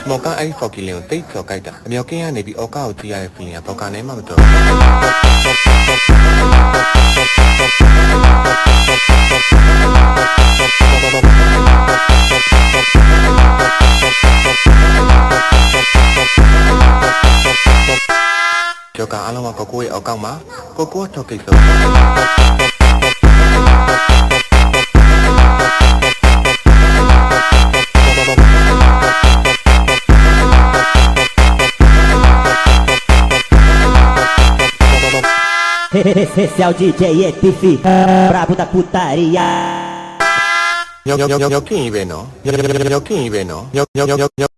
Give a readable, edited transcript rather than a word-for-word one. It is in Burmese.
မော်ကအဲ့ဖော်ကီလင်ကိုတိတ်ဆော်ကြိုက်တာအမြောက်ကင်းကနေပြီးအော်ကာကိုကြည့်ရတဲ့ feeling ကဘော်ကာနဲ့မှမတော်ကျော်ကအားလုံးကကိုကိုရဲ့အောက်ကောက်မှာကိုကိုထောက်ကိစ္စEsse é o DJ EPF Brabo da putaria ရောက်ခင်းပဲနော်ရောက်